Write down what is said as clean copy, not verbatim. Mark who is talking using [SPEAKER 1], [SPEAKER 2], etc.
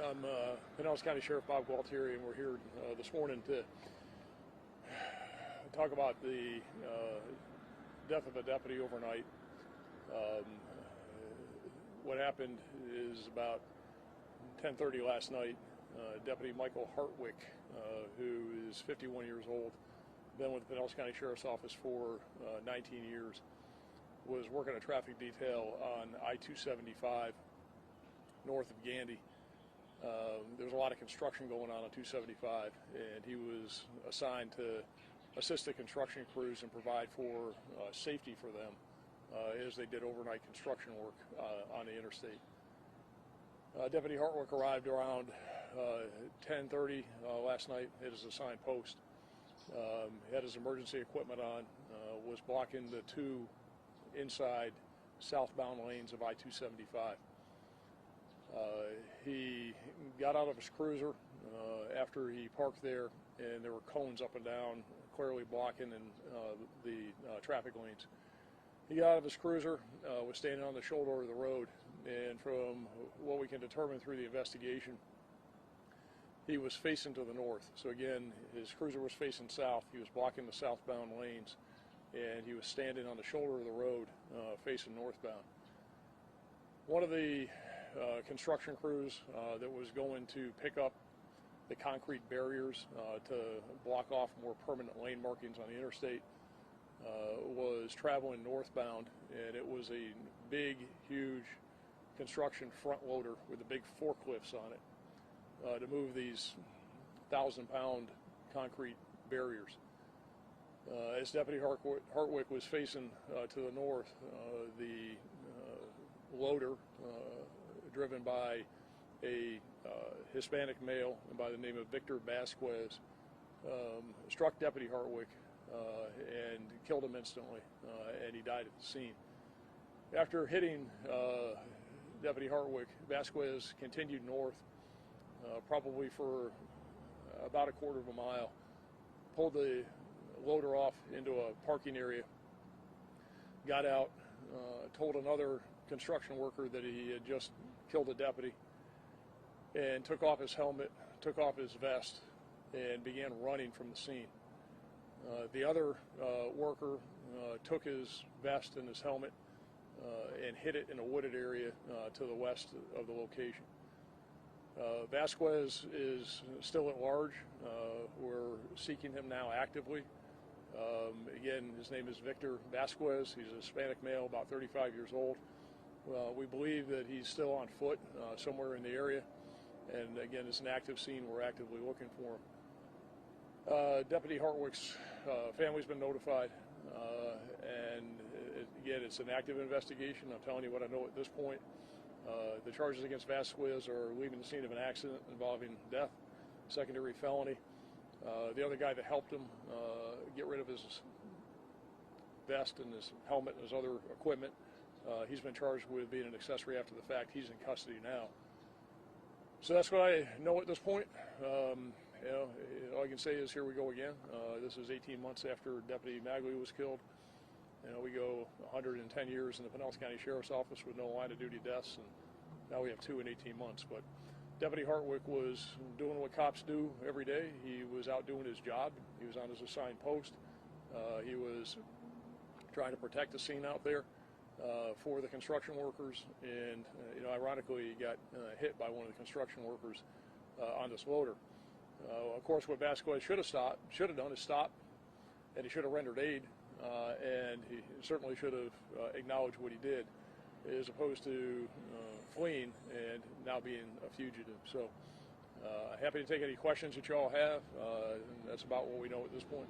[SPEAKER 1] I'm Pinellas County Sheriff Bob Gualtieri, and we're here this morning to talk about the death of a deputy overnight. What happened is about 10:30 last night, Deputy Michael Hartwick, who is 51 years old, been with the Pinellas County Sheriff's Office for 19 years, was working a traffic detail on I-275 north of Gandy. There was a lot of construction going on 275, and he was assigned to assist the construction crews and provide for safety for them as they did overnight construction work on the interstate. Deputy Hartwick arrived around 10:30 last night at his assigned post. He had his emergency equipment on, was blocking the two inside southbound lanes of I-275. He got out of his cruiser after he parked there, and there were cones up and down clearly blocking the traffic lanes. He got out of his cruiser, was standing on the shoulder of the road, and from what we can determine through the investigation, he was facing to the north. So again, his cruiser was facing south. He was blocking the southbound lanes, and he was standing on the shoulder of the road facing northbound. One of the construction crews that was going to pick up the concrete barriers to block off more permanent lane markings on the interstate was traveling northbound, and it was a big, huge construction front loader with the big forklifts on it to move these 1,000-pound concrete barriers. As Deputy Hartwick was facing to the north, the loader, driven by a Hispanic male by the name of Victor Vasquez, struck Deputy Hartwick and killed him instantly, and he died at the scene. After hitting Deputy Hartwick, Vasquez continued north, probably for about a quarter of a mile, pulled the loader off into a parking area, got out, told another construction worker that he had just killed a deputy, and took off his helmet, took off his vest, and began running from the scene. The other worker took his vest and his helmet and hid it in a wooded area to the west of the location. Vasquez is still at large. We're seeking him now actively. Again, his name is Victor Vasquez. He's a Hispanic male, about 35 years old. We believe that he's still on foot somewhere in the area, and again, it's an active scene. We're actively looking for him. Deputy Hartwick's family's been notified, and again, it's an active investigation. I'm telling you what I know at this point. The charges against Vasquez are leaving the scene of an accident involving death, secondary felony. The other guy that helped him get rid of his vest and his helmet and his other equipment, he's been charged with being an accessory after the fact. He's in custody now. So that's what I know at this point. All I can say is here we go again. This is 18 months after Deputy Magley was killed. We go 110 years in the Pinellas County Sheriff's Office with no line of duty deaths, and now we have 2 in 18 months. But Deputy Hartwick was doing what cops do every day. He was out doing his job. He was on his assigned post. He was trying to protect the scene out there for the construction workers, and ironically, he got hit by one of the construction workers on this loader. Of course, what Vasquez should have done is stop, and he should have rendered aid, and he certainly should have acknowledged what he did, as opposed to fleeing and now being a fugitive. So happy to take any questions that you all have, and that's about what we know at this point.